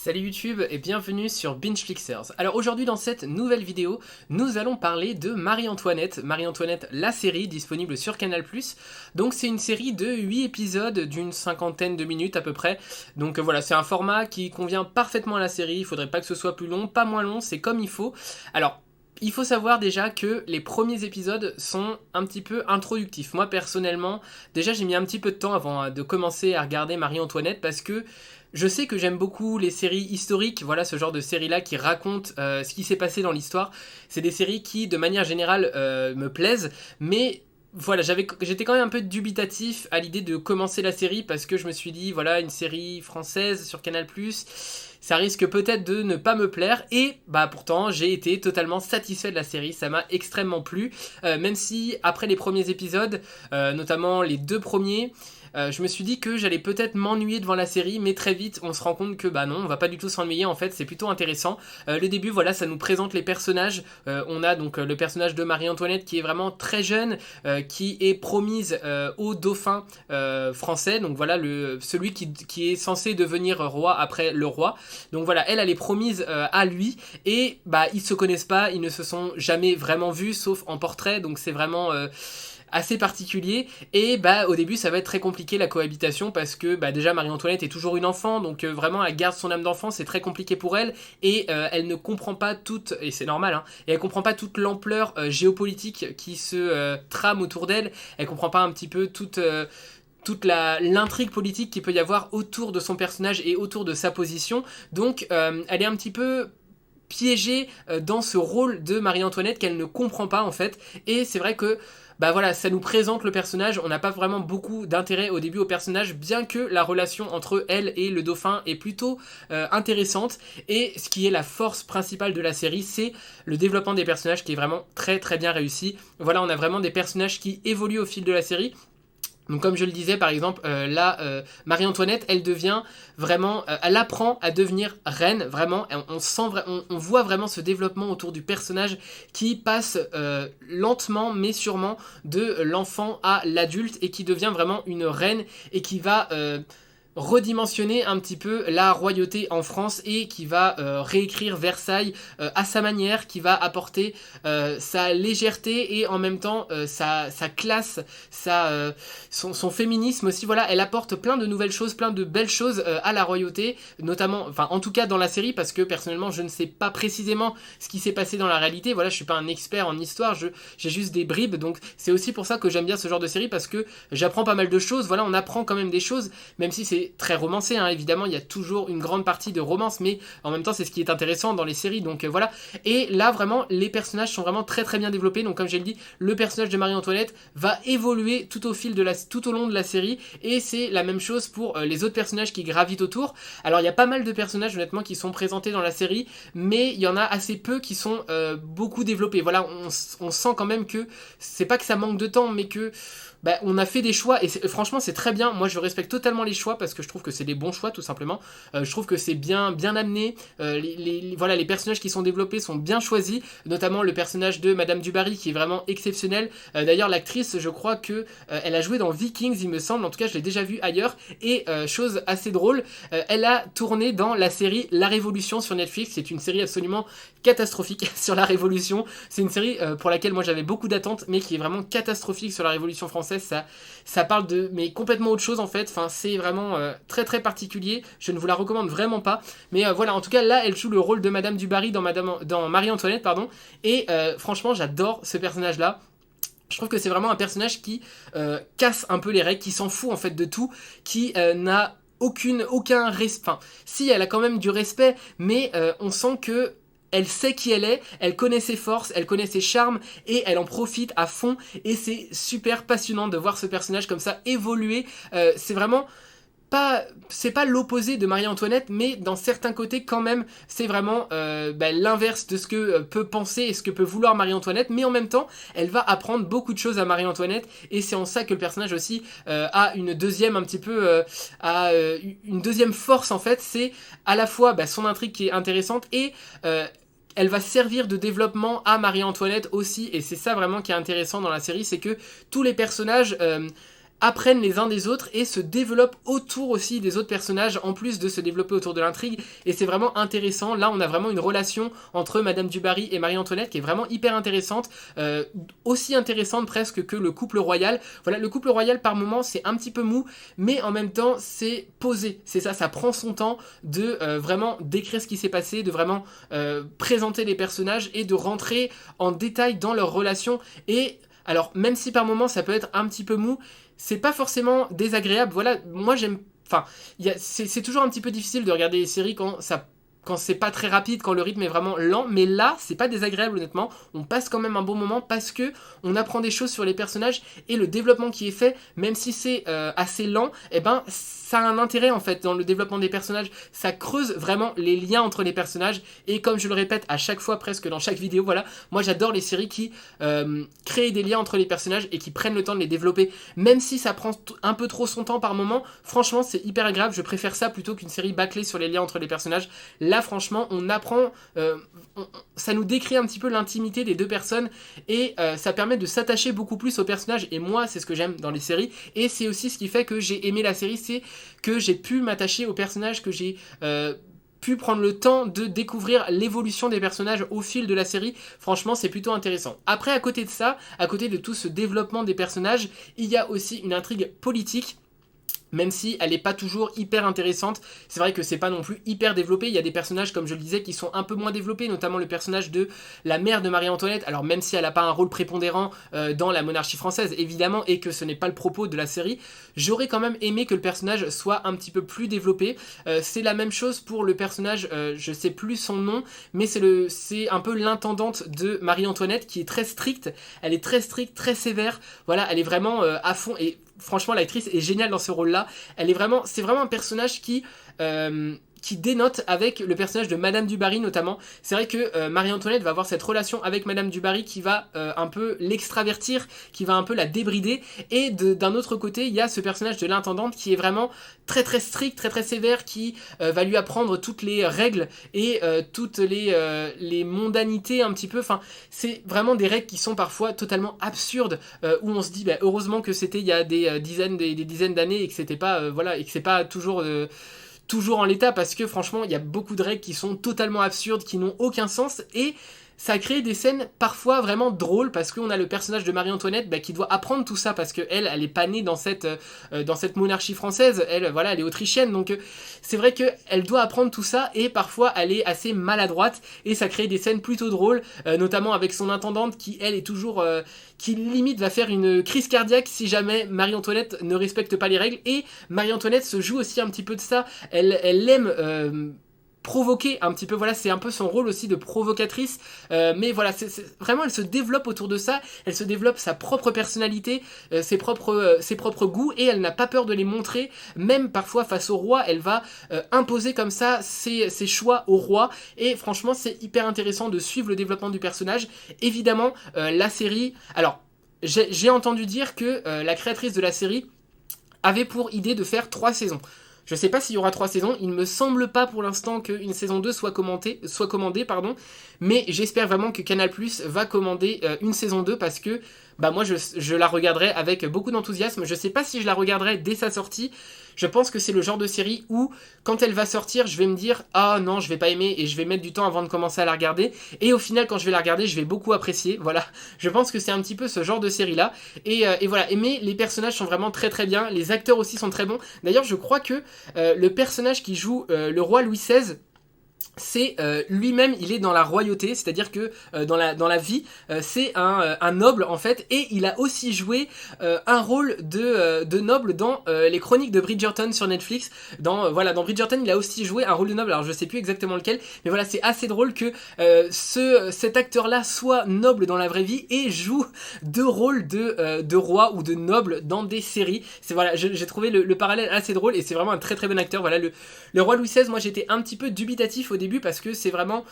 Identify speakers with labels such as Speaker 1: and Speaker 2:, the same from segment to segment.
Speaker 1: Salut YouTube et bienvenue sur BingeFlixers. Alors aujourd'hui dans cette nouvelle vidéo, nous allons parler de Marie-Antoinette. Marie-Antoinette, la série disponible sur Canal+. Donc c'est une série de 8 épisodes d'une cinquantaine de minutes à peu près. Donc voilà, c'est un format qui convient parfaitement à la série, il faudrait pas que ce soit plus long, pas moins long, c'est comme il faut. Alors, il faut savoir déjà que les premiers épisodes sont un petit peu introductifs. Moi personnellement, déjà j'ai mis un petit peu de temps avant de commencer à regarder Marie-Antoinette parce que je sais que j'aime beaucoup les séries historiques, voilà ce genre de séries-là qui racontent ce qui s'est passé dans l'histoire. C'est des séries qui, de manière générale, me plaisent, mais voilà, j'étais quand même un peu dubitatif à l'idée de commencer la série parce que je me suis dit, voilà, une série française sur Canal+, ça risque peut-être de ne pas me plaire et bah pourtant j'ai été totalement satisfait de la série, ça m'a extrêmement plu, même si après les premiers épisodes, notamment les deux premiers, je me suis dit que j'allais peut-être m'ennuyer devant la série, mais très vite on se rend compte que bah non, on va pas du tout s'ennuyer, en fait c'est plutôt intéressant. Le début, voilà, ça nous présente les personnages. On a donc le personnage de Marie-Antoinette qui est vraiment très jeune, qui est promise au dauphin français, donc voilà celui qui est censé devenir roi après le roi. Donc voilà, elle est promise à lui et bah ils se connaissent pas, ils ne se sont jamais vraiment vus sauf en portrait, donc c'est vraiment assez particulier et bah au début ça va être très compliqué la cohabitation parce que bah déjà Marie-Antoinette est toujours une enfant, donc vraiment elle garde son âme d'enfant, c'est très compliqué pour elle et elle ne comprend pas toute, et c'est normal hein, et elle comprend pas toute l'ampleur géopolitique qui se trame autour d'elle, elle comprend pas un petit peu toute l'intrigue politique qu'il peut y avoir autour de son personnage et autour de sa position, donc elle est un petit peu piégée dans ce rôle de Marie-Antoinette qu'elle ne comprend pas en fait, et c'est vrai que bah voilà, ça nous présente le personnage, on n'a pas vraiment beaucoup d'intérêt au début au personnage, bien que la relation entre elle et le dauphin est plutôt intéressante, et ce qui est la force principale de la série, c'est le développement des personnages qui est vraiment très très bien réussi. Voilà, on a vraiment des personnages qui évoluent au fil de la série. Donc comme je le disais par exemple, Marie-Antoinette, elle devient vraiment, elle apprend à devenir reine, vraiment, on voit vraiment ce développement autour du personnage qui passe lentement mais sûrement de l'enfant à l'adulte et qui devient vraiment une reine et qui va redimensionner un petit peu la royauté en France et qui va réécrire Versailles à sa manière, qui va apporter sa légèreté et en même temps sa classe, son féminisme aussi. Voilà, elle apporte plein de nouvelles choses, plein de belles choses à la royauté, notamment, enfin en tout cas dans la série, parce que personnellement je ne sais pas précisément ce qui s'est passé dans la réalité. Voilà, je suis pas un expert en histoire, j'ai juste des bribes, donc c'est aussi pour ça que j'aime bien ce genre de série, parce que j'apprends pas mal de choses. Voilà, on apprend quand même des choses, même si c'est très romancé, hein, évidemment il y a toujours une grande partie de romance, mais en même temps c'est ce qui est intéressant dans les séries, donc voilà. Et là vraiment les personnages sont vraiment très très bien développés, donc comme j'ai dit, le personnage de Marie-Antoinette va évoluer tout au long de la série, et c'est la même chose pour les autres personnages qui gravitent autour. Alors il y a pas mal de personnages honnêtement qui sont présentés dans la série, mais il y en a assez peu qui sont beaucoup développés. Voilà, on sent quand même que c'est pas que ça manque de temps, mais que bah, on a fait des choix et franchement c'est très bien. Moi je respecte totalement les choix parce que je trouve que c'est des bons choix tout simplement. Je trouve que c'est bien amené. Voilà, les personnages qui sont développés sont bien choisis, notamment le personnage de Madame Dubarry qui est vraiment exceptionnel. D'ailleurs l'actrice, je crois que elle a joué dans Vikings, il me semble. En tout cas je l'ai déjà vue ailleurs. Et chose assez drôle, elle a tourné dans la série La Révolution sur Netflix. C'est une série absolument catastrophique sur la Révolution. C'est une série pour laquelle moi j'avais beaucoup d'attentes, mais qui est vraiment catastrophique sur la Révolution française. Ça parle de mais complètement autre chose en fait. Enfin, c'est vraiment très très particulier. Je ne vous la recommande vraiment pas. Mais voilà, en tout cas là, elle joue le rôle de Madame Dubarry dans Marie-Antoinette, pardon. Et franchement, j'adore ce personnage-là. Je trouve que c'est vraiment un personnage qui casse un peu les règles, qui s'en fout en fait de tout, qui n'a aucun respect. Enfin, si, elle a quand même du respect, mais on sent que elle sait qui elle est, elle connaît ses forces, elle connaît ses charmes et elle en profite à fond, et c'est super passionnant de voir ce personnage comme ça évoluer. C'est vraiment c'est pas l'opposé de Marie-Antoinette, mais dans certains côtés quand même c'est vraiment l'inverse de ce que peut penser et ce que peut vouloir Marie-Antoinette, mais en même temps elle va apprendre beaucoup de choses à Marie-Antoinette, et c'est en ça que le personnage aussi a une deuxième un petit peu une deuxième force en fait. C'est à la fois son intrigue qui est intéressante, et elle va servir de développement à Marie-Antoinette aussi, et c'est ça vraiment qui est intéressant dans la série, c'est que tous les personnages apprennent les uns des autres et se développent autour aussi des autres personnages en plus de se développer autour de l'intrigue, et c'est vraiment intéressant. Là on a vraiment une relation entre Madame du Barry et Marie-Antoinette qui est vraiment hyper intéressante, aussi intéressante presque que le couple royal. Voilà, le couple royal par moment c'est un petit peu mou, mais en même temps c'est posé, c'est ça, ça prend son temps de vraiment décrire ce qui s'est passé, de vraiment présenter les personnages et de rentrer en détail dans leurs relations. Et alors même si par moment ça peut être un petit peu mou, c'est pas forcément désagréable. Voilà, moi j'aime. Enfin, c'est toujours un petit peu difficile de regarder les séries quand c'est pas très rapide, quand le rythme est vraiment lent, mais là, c'est pas désagréable honnêtement, on passe quand même un bon moment parce que on apprend des choses sur les personnages et le développement qui est fait, même si c'est assez lent, et ben ça a un intérêt en fait dans le développement des personnages, ça creuse vraiment les liens entre les personnages, et comme je le répète à chaque fois presque dans chaque vidéo, voilà, moi j'adore les séries qui créent des liens entre les personnages et qui prennent le temps de les développer, même si ça prend un peu trop son temps par moment, franchement c'est hyper agréable, je préfère ça plutôt qu'une série bâclée sur les liens entre les personnages. Là franchement on apprend, ça nous décrit un petit peu l'intimité des deux personnes, et ça permet de s'attacher beaucoup plus aux personnages, et moi c'est ce que j'aime dans les séries, et c'est aussi ce qui fait que j'ai aimé la série, c'est que j'ai pu m'attacher aux personnages, que j'ai pu prendre le temps de découvrir l'évolution des personnages au fil de la série. Franchement c'est plutôt intéressant. Après à côté de ça, à côté de tout ce développement des personnages, il y a aussi une intrigue politique, même si elle n'est pas toujours hyper intéressante. C'est vrai que c'est pas non plus hyper développé, il y a des personnages comme je le disais qui sont un peu moins développés, notamment le personnage de la mère de Marie-Antoinette, alors même si elle n'a pas un rôle prépondérant dans la monarchie française évidemment, et que ce n'est pas le propos de la série, j'aurais quand même aimé que le personnage soit un petit peu plus développé. C'est la même chose pour le personnage, je sais plus son nom, mais c'est un peu l'intendante de Marie-Antoinette qui est très stricte, elle est très stricte, très sévère, voilà, elle est vraiment à fond, et franchement l'actrice est géniale dans ce rôle-là. C'est vraiment un personnage qui dénote avec le personnage de Madame du Barry notamment. C'est vrai que Marie-Antoinette va avoir cette relation avec Madame du Barry qui va un peu l'extravertir, qui va un peu la débrider, et d'un autre côté il y a ce personnage de l'intendante qui est vraiment très très strict, très très sévère, qui va lui apprendre toutes les règles et toutes les mondanités un petit peu. Enfin, c'est vraiment des règles qui sont parfois totalement absurdes, où on se dit bah, heureusement que c'était il y a des dizaines d'années, et que c'était pas voilà, et que c'est pas toujours en l'état, parce que franchement il y a beaucoup de règles qui sont totalement absurdes, qui n'ont aucun sens, et ça crée des scènes parfois vraiment drôles, parce qu'on a le personnage de Marie-Antoinette qui doit apprendre tout ça, parce que elle est pas née dans cette monarchie française, elle est autrichienne, donc c'est vrai qu'elle doit apprendre tout ça, et parfois elle est assez maladroite, et ça crée des scènes plutôt drôles, notamment avec son intendante qui elle est toujours qui limite va faire une crise cardiaque si jamais Marie-Antoinette ne respecte pas les règles, et Marie-Antoinette se joue aussi un petit peu de ça, elle aime provoquer un petit peu, voilà, c'est un peu son rôle aussi de provocatrice, mais voilà, vraiment elle se développe autour de ça, elle se développe sa propre personnalité, ses propres goûts, et elle n'a pas peur de les montrer, même parfois face au roi, elle va imposer comme ça ses choix au roi, et franchement c'est hyper intéressant de suivre le développement du personnage. Évidemment la série, alors j'ai entendu dire que la créatrice de la série avait pour idée de faire 3 saisons. Je sais pas s'il y aura 3 saisons, il me semble pas pour l'instant qu'une saison 2 soit commandée, mais j'espère vraiment que Canal+ va commander une saison 2, parce que bah moi je la regarderai avec beaucoup d'enthousiasme. Je sais pas si je la regarderai dès sa sortie. Je pense que c'est le genre de série où quand elle va sortir, je vais me dire ah non, je vais pas aimer, et je vais mettre du temps avant de commencer à la regarder, et au final quand je vais la regarder, je vais beaucoup apprécier. Voilà, je pense que c'est un petit peu ce genre de série là, et voilà, mais les personnages sont vraiment très très bien, les acteurs aussi sont très bons. D'ailleurs je crois que le personnage qui joue le roi Louis XVI, c'est lui-même, il est dans la royauté, c'est-à-dire que dans la vie, c'est un noble en fait, et il a aussi joué un rôle de noble dans les chroniques de Bridgerton sur Netflix. Dans Bridgerton, il a aussi joué un rôle de noble, alors je sais plus exactement lequel, mais voilà, c'est assez drôle que cet acteur-là soit noble dans la vraie vie et joue 2 rôles de roi ou de noble dans des séries. Voilà, j'ai trouvé le parallèle assez drôle, et c'est vraiment un très très bon acteur. Voilà, le roi Louis XVI, moi j'étais un petit peu dubitatif au début, parce que c'est vraiment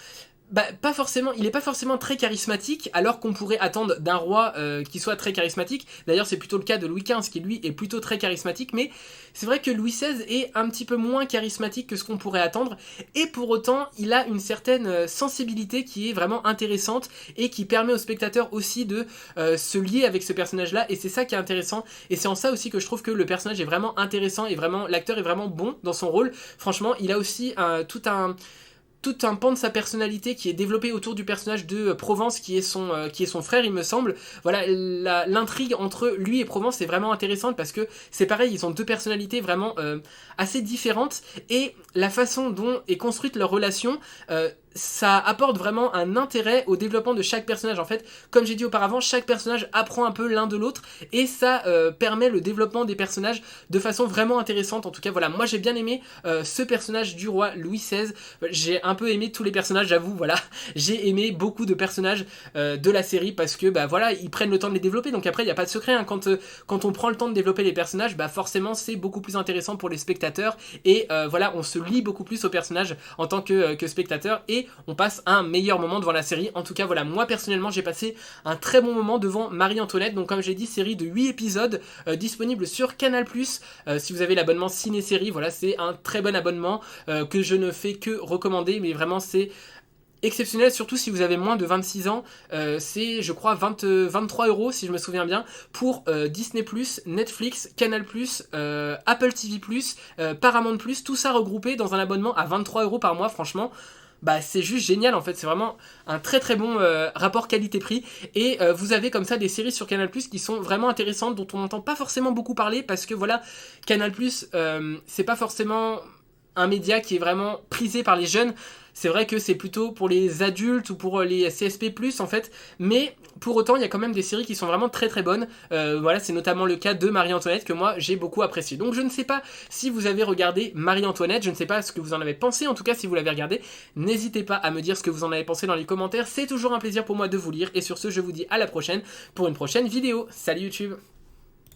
Speaker 1: Bah, pas forcément, il est pas forcément très charismatique, alors qu'on pourrait attendre d'un roi qui soit très charismatique. D'ailleurs, c'est plutôt le cas de Louis XV, qui lui est plutôt très charismatique, mais c'est vrai que Louis XVI est un petit peu moins charismatique que ce qu'on pourrait attendre, et pour autant, il a une certaine sensibilité qui est vraiment intéressante, et qui permet aux spectateurs aussi de se lier avec ce personnage-là, et c'est ça qui est intéressant, et c'est en ça aussi que je trouve que le personnage est vraiment intéressant, et vraiment, l'acteur est vraiment bon dans son rôle. Franchement, il a aussi tout un pan de sa personnalité qui est développé autour du personnage de Provence qui est son frère, il me semble. Voilà, l'intrigue entre lui et Provence est vraiment intéressante parce que c'est pareil, ils ont deux personnalités vraiment assez différentes, et la façon dont est construite leur relation, ça apporte vraiment un intérêt au développement de chaque personnage. En fait, comme j'ai dit auparavant, chaque personnage apprend un peu l'un de l'autre, et ça permet le développement des personnages de façon vraiment intéressante. En tout cas, voilà, moi j'ai bien aimé ce personnage du roi Louis XVI. J'ai un peu aimé tous les personnages, j'avoue, voilà. J'ai aimé beaucoup de personnages de la série parce que, bah voilà, ils prennent le temps de les développer. Donc après, il n'y a pas de secret, hein. Quand on prend le temps de développer les personnages, bah forcément, c'est beaucoup plus intéressant pour les spectateurs. Et voilà, on se lie beaucoup plus aux personnages en tant que spectateur, et on passe un meilleur moment devant la série. En tout cas, voilà, moi personnellement, j'ai passé un très bon moment devant Marie-Antoinette. Donc comme j'ai dit, série de 8 épisodes disponible sur Canal+. Si vous avez l'abonnement ciné-série, voilà, c'est un très bon abonnement que je ne fais que recommander, mais vraiment c'est exceptionnel, surtout si vous avez moins de 26 ans. C'est, je crois, 23 € si je me souviens bien, pour Disney+, Netflix, Canal+, Apple TV+, Paramount+, tout ça regroupé dans un abonnement à 23 € par mois. Franchement, bah c'est juste génial en fait, c'est vraiment un très très bon rapport qualité-prix, et vous avez comme ça des séries sur Canal+ qui sont vraiment intéressantes, dont on n'entend pas forcément beaucoup parler, parce que voilà, Canal+, c'est pas forcément un média qui est vraiment prisé par les jeunes. C'est vrai que c'est plutôt pour les adultes ou pour les CSP+, en fait, mais pour autant, il y a quand même des séries qui sont vraiment très très bonnes. Voilà, c'est notamment le cas de Marie-Antoinette que moi j'ai beaucoup apprécié. Donc je ne sais pas si vous avez regardé Marie-Antoinette, je ne sais pas ce que vous en avez pensé, en tout cas si vous l'avez regardé, n'hésitez pas à me dire ce que vous en avez pensé dans les commentaires, c'est toujours un plaisir pour moi de vous lire, et sur ce, je vous dis à la prochaine pour une prochaine vidéo. Salut YouTube!